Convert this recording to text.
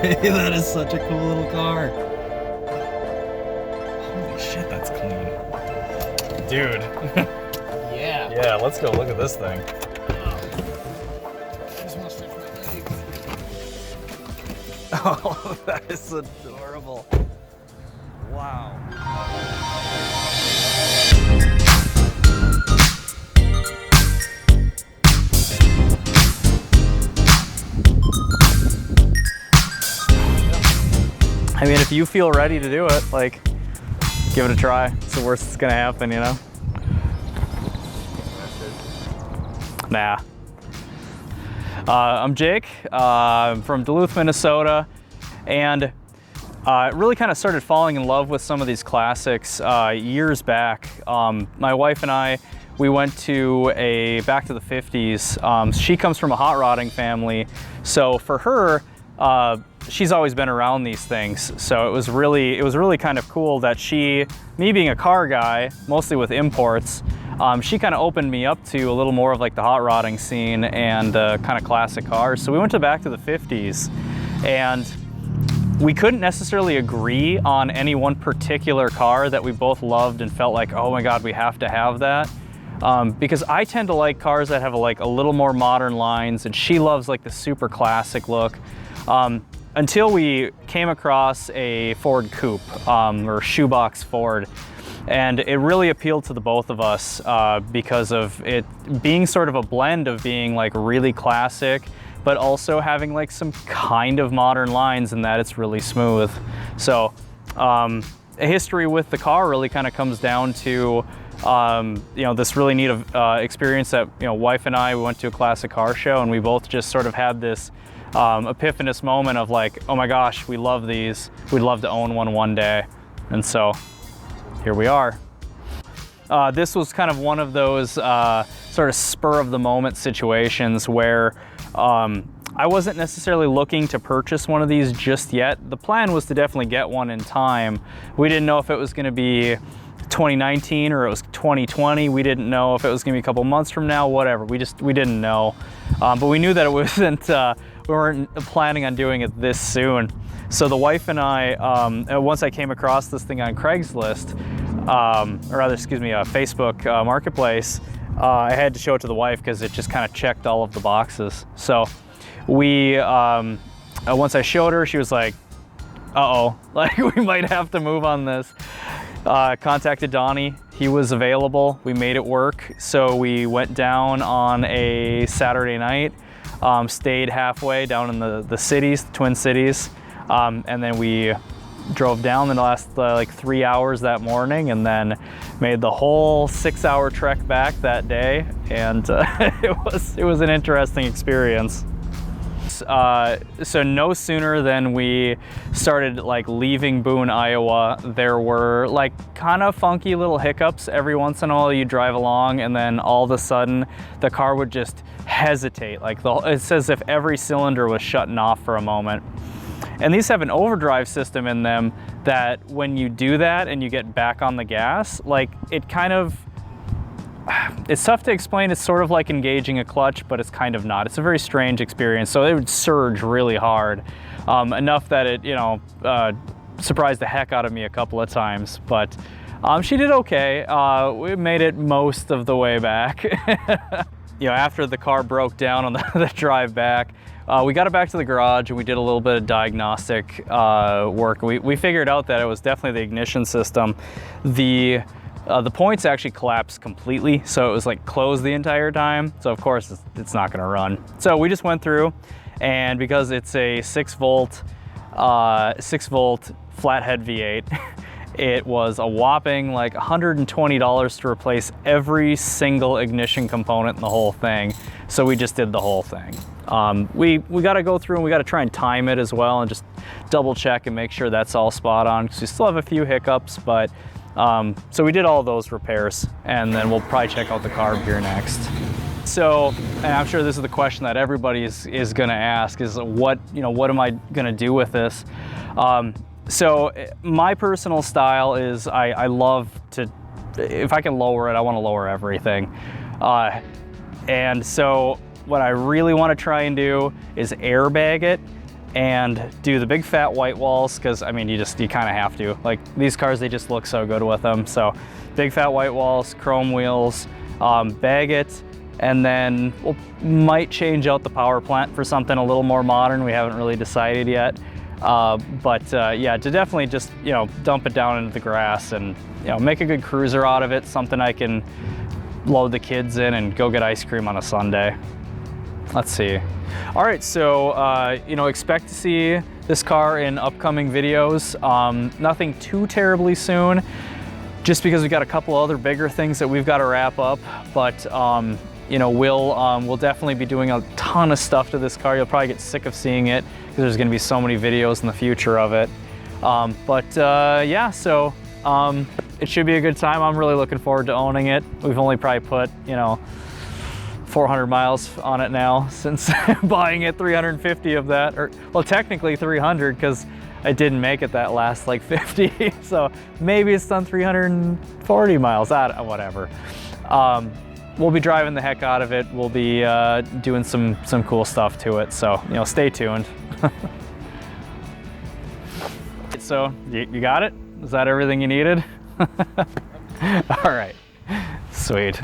That is such a cool little car. Holy shit, that's clean. Dude. Yeah. Yeah, let's go look at this thing. Oh, that is adorable. Wow. I mean, if you feel ready to do it, like, give it a try. It's the worst that's gonna happen, you know? Nah. I'm Jake, I'm from Duluth, Minnesota, and really kind of started falling in love with some of these classics years back. My wife and I, we went to back to the 50s. She comes from a hot rodding family, so for her, she's always been around these things. So it was really kind of cool that me being a car guy, mostly with imports, she kind of opened me up to a little more of like the hot rodding scene and kind of classic cars. So we went back to the 50s, and we couldn't necessarily agree on any one particular car that we both loved and felt like, oh my God, we have to have that. Because I tend to like cars that have like a little more modern lines, and she loves like the super classic look. Until we came across a Ford coupe, or shoebox Ford. And it really appealed to the both of us because of it being sort of a blend of being like really classic, but also having like some kind of modern lines in that it's really smooth. So a history with the car really kind of comes down to this really neat experience that wife and I, we went to a classic car show, and we both just sort of had this epiphanous moment of like, oh my gosh, we love these. We'd love to own one day. And so here we are. This was kind of one of those sort of spur of the moment situations where I wasn't necessarily looking to purchase one of these just yet. The plan was to definitely get one in time. We didn't know if it was going to be 2019 or it was 2020. We didn't know if it was going to be a couple months from now, whatever. We didn't know. But we knew that it wasn't, we weren't planning on doing it this soon. So the wife and I, once I came across this thing on Craigslist, or rather, excuse me, Facebook Marketplace, I had to show it to the wife because it just kind of checked all of the boxes. So we, once I showed her, she was like, uh-oh, like we might have to move on this. Contacted Donnie, he was available, we made it work. So we went down on a Saturday night, stayed halfway down in the cities, the Twin Cities. And then we drove down the last like 3 hours that morning, and then made the whole 6-hour trek back that day. And it was an interesting experience. So no sooner than we started like leaving Boone, Iowa, there were like kind of funky little hiccups. Every once in a while you drive along, and then all of a sudden the car would just hesitate. Like it's as if every cylinder was shutting off for a moment. And these have an overdrive system in them that when you do that and you get back on the gas, like it's tough to explain. It's sort of like engaging a clutch, but it's kind of not. It's a very strange experience. So it would surge really hard, enough that it, surprised the heck out of me a couple of times. But she did okay. We made it most of the way back. After the car broke down on the drive back, we got it back to the garage, and we did a little bit of diagnostic work. We figured out that it was definitely the ignition system. The points actually collapsed completely, so it was like closed the entire time. So of course it's not going to run. So we just went through, and because it's a 6 volt flathead V8, it was a whopping like $120 to replace every single ignition component in the whole thing. So we just did the whole thing. We got to go through and we got to try and time it as well, and just double check and make sure that's all spot on, because we still have a few hiccups. But so we did all those repairs, and then we'll probably check out the carb here next. So, and I'm sure this is the question that everybody is going to ask, is what am I going to do with this? So my personal style is I love to, if I can lower it, I want to lower everything. And so what I really want to try and do is airbag it. and do the big fat white walls, because I mean you kind of have to. Like these cars, they just look so good with them. So big fat white walls, chrome wheels, bag it, and then we'll might change out the power plant for something a little more modern. We haven't really decided yet. Yeah, to definitely just, you know, dump it down into the grass and, you know, make a good cruiser out of it, something I can load the kids in and go get ice cream on a Sunday. Let's see. All right, so, you know, expect to see this car in upcoming videos. Nothing too terribly soon, just because we've got a couple other bigger things that we've got to wrap up, but, you know, we'll definitely be doing a ton of stuff to this car. You'll probably get sick of seeing it because there's going to be so many videos in the future of it. Yeah, so it should be a good time. I'm really looking forward to owning it. We've only probably put, you know, 400 miles on it now since buying it, 350 of that, or well, technically 300 because I didn't make it that last like 50. So maybe it's done 340 miles, whatever. We'll be driving the heck out of it. We'll be doing some cool stuff to it. So, you know, stay tuned. So you got it? Is that everything you needed? All right, sweet.